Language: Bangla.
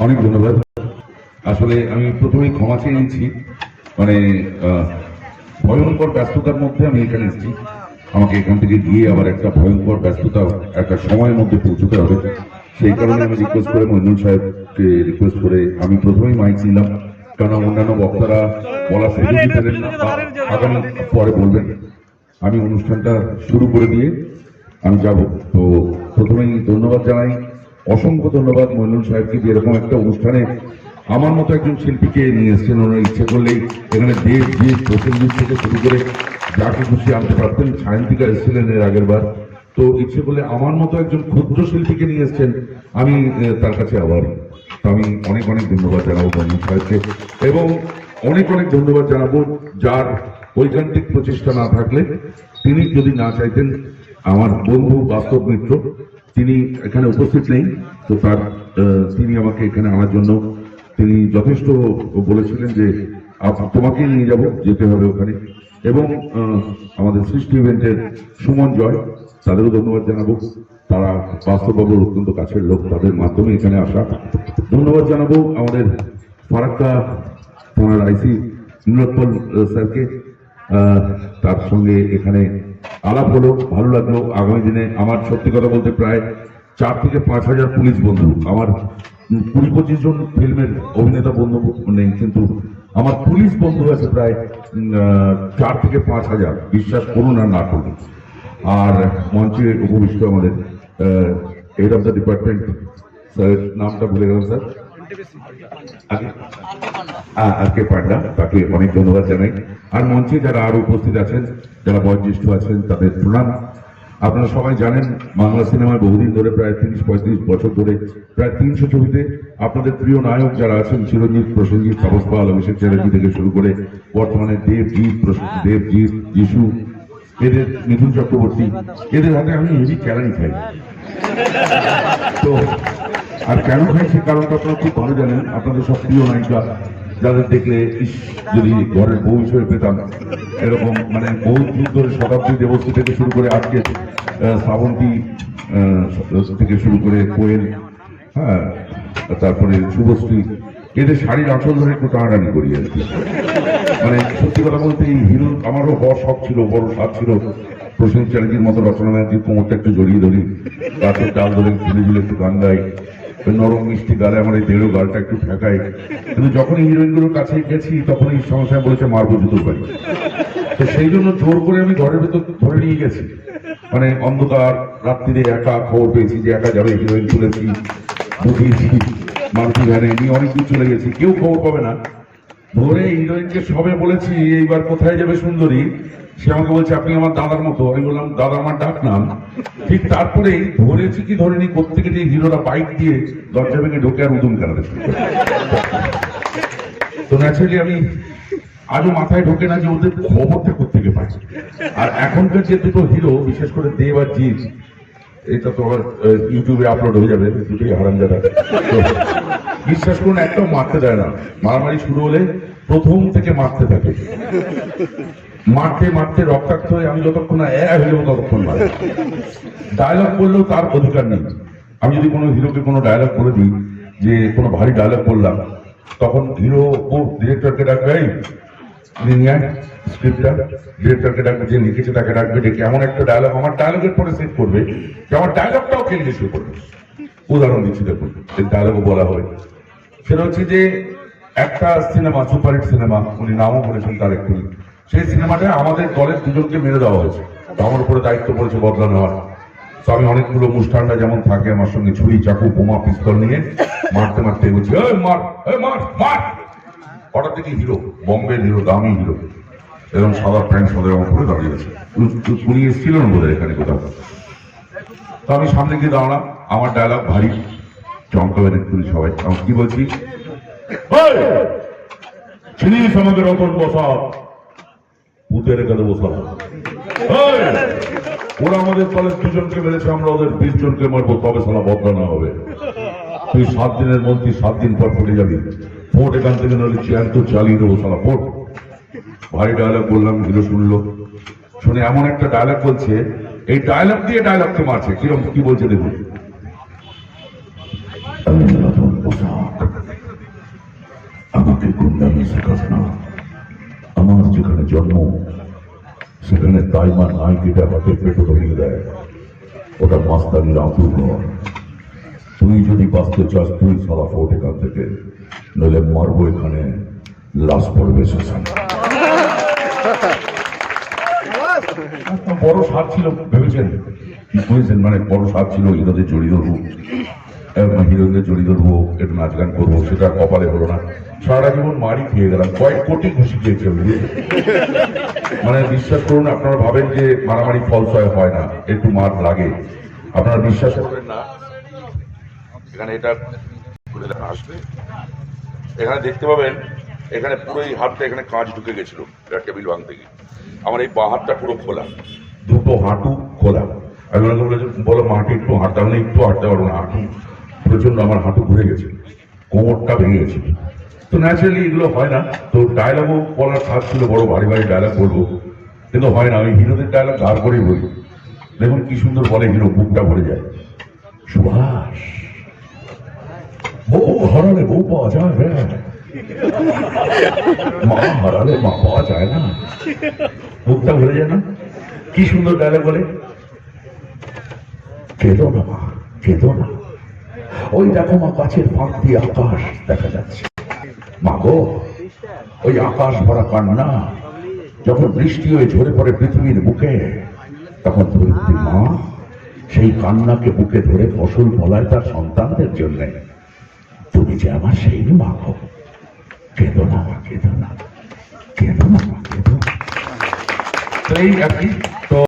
অনেক ধন্যবাদ। আসলে আমি প্রথমেই ক্ষমা চেয়ে নিচ্ছি, মানে ভয়ঙ্কর ব্যস্ততার মধ্যে আমি এখানে এসেছি। আমাকে এখান থেকে গিয়ে আবার একটা ভয়ঙ্কর ব্যস্ততা একটা সময়ের মধ্যে পৌঁছতে হবে। সেই কারণে আমি রিকোয়েস্ট করে মইনুল সাহেবকে রিকোয়েস্ট করে আমি প্রথমেই মাইক নিলাম, কারণ অন্যান্য বক্তারা বলার সুযোগই পেলেন না বা আগামী পরে বলবেন। আমি অনুষ্ঠানটা শুরু করে দিয়ে আমি যাব। তো প্রথমেই ধন্যবাদ জানাই, অসংখ্য ধন্যবাদ মইনুল সাহেবকে, যে এরকম একটা অনুষ্ঠানে আমার মতো একজন শিল্পীকে নিয়ে এসছেন। ওনারা ইচ্ছে করলেই এখানে দেব জিৎ প্রসেনজিৎ থেকে শুরু করে যাকে খুশি আনতে পারতেন। সায়ন্তিকা এসেছিলেন এর আগের বার। তো ইচ্ছে করলে আমার মতো একজন ক্ষুদ্র শিল্পীকে নিয়ে এসছেন, আমি তার কাছে আভারী। তো আমি অনেক অনেক ধন্যবাদ জানাবো মইনুল সাহেবকে, এবং অনেক অনেক ধন্যবাদ জানাবো যার ঐকান্তিক প্রচেষ্টা না থাকলে, তিনি যদি না চাইতেন, আমার বন্ধু বাস্তব মিত্র, তিনি এখানে উপস্থিত নেই, তো তার তিনি আমাকে এখানে আনার জন্য তিনি যথেষ্ট বলেছিলেন যে তোমাকে নিয়ে যাব, যেতে হবে ওখানে। এবং আমাদের সৃষ্টি ইভেন্টের সুমন জয়, তাদেরও ধন্যবাদ জানাবো। তারা বাস্তববাবুর অত্যন্ত কাছের লোক, তাদের মাধ্যমে এখানে আসা। ধন্যবাদ জানাবো আমাদের ফারাক্কা থানার আইসি নীলোৎপল স্যারকে, তার সঙ্গে এখানে আলাপ হলো, ভালো লাগলো। আগামী দিনে আমার সত্যি কথা বলতে প্রায় 4 থেকে 5 হাজার পুলিশ বন্ধু, আমার 20-25 জন ফিল্মের অভিনেতা বন্ধু নেই, কিন্তু আমার পুলিশ বন্ধু আছে প্রায় 4 থেকে 5 হাজার, বিশ্বাস করুন আর না করুন। আর মঞ্চে উপবিষ্ট আমাদের হেড অফ দ্য ডিপার্টমেন্ট, স্যারের নামটা ভুলে গেলাম স্যার, আর কে পান্ডা, তাকে অনেক ধন্যবাদ জানাই। আর মঞ্চে যারা আরো উপস্থিত আছেন, যারা বয়োজ্যেষ্ঠ আছেন, তাদের প্রণাম। আপনারা সবাই জানেন, বাংলা সিনেমায় বহুদিন ধরে, প্রায় 30-35 বছর ধরে, প্রায় 300 ছবিতে আপনাদের প্রিয় নায়ক যারা আছেন, চিরঞ্জিত, প্রসেনজিৎ, তাপস পাল, অভিষেক চ্যাটার্জি থেকে শুরু করে বর্তমানে দেবজিৎ, যিশু, এদের মিথুন চক্রবর্তী, এদের হাতে আমি হেভি চ্যালেঞ্জ খাই। তো আর কেন খাই সে কারণটা আপনারা খুব ভালো জানেন। আপনাদের সব প্রিয় নায়িকা, যাদের দেখলে যদি ঘরের বউ হিসেবে পেতাম, এরকম মানে বহু যুগ ধরে শতাব্দী দেবশ্রী থেকে শুরু করে আজকে শ্রাবন্তী থেকে শুরু করে কোয়েল, হ্যাঁ, তারপরে শুভশ্রী, এদের শাড়ির আঁচল ধরে একটু টানাটানি করি আর কি। মানে সত্যি কথা বলতে এই হিরো আমারও হওয়ার শখ ছিল, বড় স্বাদ ছিল। প্রসেনজিৎ চ্যাটার্জির মতো রচনা ব্যানার্জির কোমরটা একটু জড়িয়ে ধরি, গাছের ডাল ধরে ঝুলে ঝুলে একটু গান গাই, নরম মিষ্টি গালে আমার এই দেড়ো গালটা একটু ঠেকাই। কিন্তু যখন এই হিরোইনগুলোর কাছে গেছি, তখন এই সমস্যায় বলেছে মারবো জুতোর বাড়ি। তো সেই জন্য জোর করে আমি ঘরের ভেতর ধরে নিয়ে গেছি। মানে অন্ধকার রাত্রিরে একা খবর পেয়েছি যে একা যাবে, হিরোইন তুলেছি, বুঝিয়েছি, মারুতি ভ্যানে নিয়ে অনেক দূর চলে গেছি, কেউ খবর পাবে না। ধরে হিরোইনকে সবে বলেছি এইবার কোথায় যাবে সুন্দরী, সে আমাকে বলছে আপনি আমার দাদার মতো। আমি বললাম দাদা আমার ডাক নাম। ঠিক তারপরেই ধরেছি কি ধরেনি, প্রত্যেকে যে হিরোরা বাইক দিয়ে দরজা ভেঙে ঢোকে আর উদুম কেনাতে শুরু করে। তো ন্যাচারালি আমি আজও মাথায় ঢোকে না যে ওদের খবরটা কোত্থেকে পাই। আর এখনকার যে দুটো হিরো, বিশেষ করে দেব আর জিৎ, এটা তো আবার ইউটিউবে আপলোড হয়ে যাবে, দুটোই হারামজাদা। তো বিশ্বাস করুন, একটাও মারতে দেয় না। মারামারি শুরু হলে প্রথম থেকে মারতে থাকে, মারতে মারতে রক্তাক্ত হয়ে আমি যতক্ষণ না হয়ে যাবো ততক্ষণ মারে। ডায়লগ বললেও তার অধিকার নেই। আমি যদি কোনো হিরোকে কোনো ডায়লগ বলে দিই, যে কোনো ভারী ডায়লগ বললাম, তখন হিরো ও ডিরেক্টরকে ডাকবে, স্ক্রিপ্টটা ডিরেক্টরকে ডাকবে, যে লিখেছে তাকে ডাকবে, ডেকে এমন একটা ডায়লগ আমার ডায়লগের পরে সেট করবে যে আমার ডায়লগটাও খেলতে শুরু করবে। উদাহরণ দিচ্ছি, দেখুন এই ডায়লগও বলা হয়। সেটা হচ্ছে যে একটা সিনেমা, সুপারহিট সিনেমা, উনি নামও বলেছেন তার একটু, সেই সিনেমাটায় আমাদের দলের দুজনকে মেরে দেওয়া হয়েছে। তো আমার উপরে দায়িত্ব পড়েছে বদলা নেওয়ার। তো আমি অনেকগুলো মুষ্টানরা যেমন থাকে আমার সঙ্গে, ছুরি, চাকু, বোমা, পিস্তল নিয়ে মারতে মারতে বলছি মার। হঠাৎ থেকে হিরো, বম্বের হিরো, দামি হিরো, এরকম সাদা প্যান্ট সাদা আমার উপরে দাঁড়িয়ে আছে। উনি এসেছিলেন বোধ হয় এখানে কোথাও। তো আমি সামনে গিয়ে দাঁড়ালাম, আমার ডায়লগ ভারী, চমকাবেন একটু সবাই। আমি কি বলছি, চিনিস আমাদের রতন বসা, ভূতের গেলে বসা। ওরা আমাদের কলেজ 2 জনকে মেরেছে, আমরা ওদের 20 জনকে মারবো, তবে সালা বদলা না হবে। তুই 7 দিনের মধ্যে 7 দিন পর ফুটে যাবি। ফোট এখান থেকে নইলে চেয়ার তো চালিয়ে দেবো সালা, ফোট। ভারী ডায়লগ বললাম, হিরো শুনলো। শুনে এমন একটা ডায়লগ বলছে, এই ডায়লগ দিয়ে ডায়লগকে মারছে। কিরকম কি বলছে দেখুন, গুন্ডামি শেখাস না। আমার যেখানে জন্ম সেখানে দাইমা নাইকিটা হাতে পেটে ধরিয়ে দেয়, ওটা মাস্তানির আঁতুর ঘর। তুই যদি বাঁচতে চাস তুই সালা ফোট এখান থেকে, নইলে মারবো এখানে, লাশ পড়বে শ্মশানে। বড় স্বাদ ছিল ভেবেছেন, বুঝেছেন, মানে বড় স্বাদ ছিল হিরোদের জড়িয়ে ধরবো, হিরোদের জড়িয়ে ধরবো, একটু নাচ গান করবো, সেটা কপালে হলো না। সারা জীবন মারি খেয়ে গেলাম, কয়েক কোটি খুশি খেয়েছে। মানে বিশ্বাস করুন, আপনারা ভাবেন যে মারামারি ফলসয় হয় না, একটু মার লাগে, আপনারা বিশ্বাস করবেন না। এখানে এটা খুলে দেখা আসবে, এখানে দেখতে পাবেন, এখানে পুরো এই হাতটা এখানে কাঁচ ঢুকে গেছিল টেবিল ভাঙতে গিয়ে। আমার এই বাঁ হাতটা পুরো খোলা, দুটো হাঁটু খোলা। আমি ওনাকে বলেছি, বলো মাকে একটু হাঁটতে, আমি একটু হাঁটতে পারবো না, হাঁটু প্রচন্ড, আমার হাঁটু ঘুরে গেছে, কোমরটা ভেঙে গেছে। তো ন্যাচারালি এগুলো হয় না। তো ডায়লগও বলার সাথ ছিল, বড় ভারী ভারী ডায়লগ বলবো, কিন্তু হয় না। আমি হিরোদের ডায়লগ ধার করেই বলি। দেখুন কি সুন্দর বলে হিরো, বুকটা ভরে যায়। সুভাষ, বউ হারালে বউ পাওয়া যায়, মা হারালে মা পাওয়া যায় না, বুকটা ভরে যায় না। কি সুন্দর ডায়লগ বলে, কেঁদো না মা, কেঁদো না, ওই দেখো মা গাছের ফাঁক দিয়ে আকাশ দেখা যাচ্ছে। মা গো, ওই আকাশ ভরা কান্না যখন বৃষ্টি হয়ে ঝরে পড়ে পৃথিবীর বুকে, তখন ধরিত্রী মা সেই কান্নাকে বুকে ধরে ফসল ফলায় তার সন্তানদের জন্য। তুমি যে আমার সেই মা গো, কেঁদো না মা, কেঁদো না, কেঁদো না মা, কেঁদো। তো এই আর কি। তো